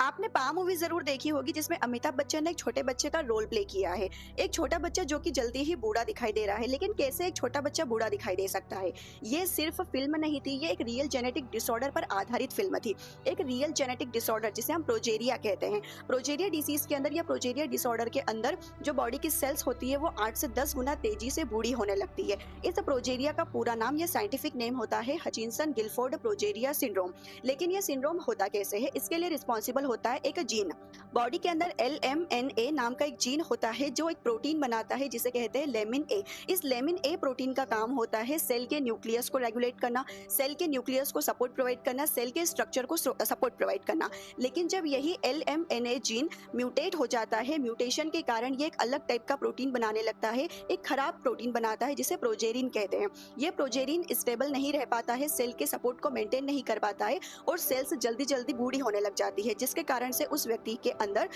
आपने पा मूवी ज़रूर देखी होगी जिसमें अमिताभ बच्चन ने एक छोटे बच्चे का रोल प्ले किया है। एक छोटा बच्चा जो कि जल्दी ही बूढ़ा दिखाई दे रहा है, लेकिन कैसे एक छोटा बच्चा बूढ़ा दिखाई दे सकता है? ये सिर्फ फ़िल्म नहीं थी, ये एक रियल जेनेटिक डिसऑर्डर पर आधारित फ़िल्म थी। एक रियल जेनेटिक डिसऑर्डर जिसे हम प्रोजेरिया कहते हैं। प्रोजेरिया डिसीज़ के अंदर या प्रोजेरिया डिसऑर्डर के अंदर जो बॉडी की सेल्स होती है वो 8 से 10 गुना तेज़ी से बूढ़ी होने लगती है। इस प्रोजेरिया का पूरा नाम या साइंटिफिक नेम होता है हचिंसन-गिलफोर्ड प्रोजेरिया सिंड्रोम। लेकिन ये सिंड्रोम होता कैसे है? इसके लिए रिस्पॉन्सिबल होता है एक जीन। बॉडी के अंदर LMNA नाम का एक जीन होता है जो एक प्रोटीन बनाता है जिसे कहते हैं लेमिन ए। इस लेमिन ए प्रोटीन का काम होता है सेल के न्यूक्लियस को रेगुलेट करना, सेल के न्यूक्लियस को सपोर्ट प्रोवाइड करना, सेल के स्ट्रक्चर को सपोर्ट प्रोवाइड करना। लेकिन जब यही LMNA जीन म्यूटेट हो जाता है, म्यूटेशन के कारण ये एक अलग टाइप का प्रोटीन बनाने लगता है, एक खराब प्रोटीन बनाता है जिसे प्रोजेरिन कहते हैं। ये प्रोजेरिन स्टेबल नहीं रह पाता है, सेल के सपोर्ट को मेंटेन नहीं कर पाता है और सेल्स जल्दी जल्दी बूढ़ी होने लग जाती है, जिसके कारण से उस व्यक्ति के अंदर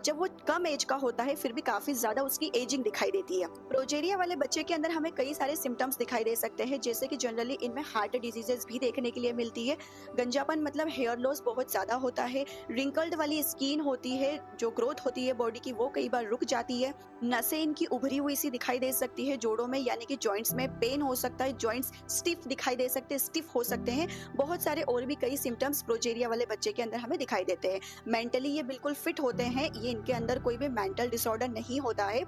जब वो कम एज का होता है फिर भी काफी ज्यादा उसकी एजिंग दिखाई देती है। प्रोजेरिया वाले बच्चे के अंदर हमें कई सारे सिम्टम्स दिखाई दे सकते हैं, जैसे कि जनरली इनमें हार्ट डिजीजेस भी देखने के लिए मिलती है। गंजापन मतलब हेयर लॉस बहुत ज्यादा होता है। रिंकल्ड वाली स्किन होती है, जो ग्रोथ होती है बॉडी की वो कई बार रुक जाती है। नसें इनकी उभरी हुई सी दिखाई दे सकती है जोड़ों में, यानी कि जॉइंट्स में पेन हो सकता है, जॉइंट्स स्टिफ दिखाई दे सकते हैं, स्टिफ हो सकते हैं। बहुत सारे और भी कई सिम्टम्स प्रोजेरिया वाले बच्चे के अंदर हमें दिखाई देते हैं। मेंटली ये बिल्कुल फिट होते हैं, ये इनके अंदर कोई भी मेंटल डिसऑर्डर नहीं होता है।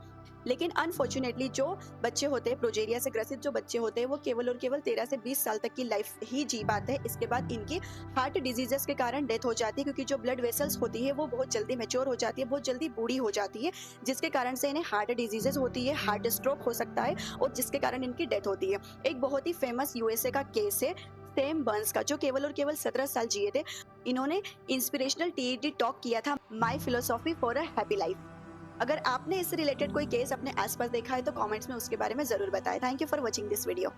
लेकिन अनफॉर्चुनेटली जो बच्चे होते हैं, प्रोजेरिया से ग्रसित जो बच्चे होते हैं, वो केवल और केवल 13 से 20 साल तक की लाइफ ही जी पाते हैं। इसके बाद इनकी हार्ट डिजीजेस के कारण डेथ हो जाती है, क्योंकि जो ब्लड वेसल्स होती है वो बहुत जल्दी मैच्योर हो जाती है, बहुत जल्दी बूढ़ी हो जाती है, जिसके कारण से इन्हें हार्ट डिजीजेस होती है, हार्ट स्ट्रोक हो सकता है और जिसके कारण इनकी डेथ होती है। एक बहुत ही फेमस USA का केस है सैम बर्न्स का, जो केवल और केवल 17 साल जिए थे। इन्होंने इंस्पिरेशनल TED टॉक किया था, my philosophy for a happy life. अगर आपने इससे रिलेटेड कोई केस अपने आसपास देखा है तो कमेंट्स में उसके बारे में जरूर बताएं। Thank you for watching this video.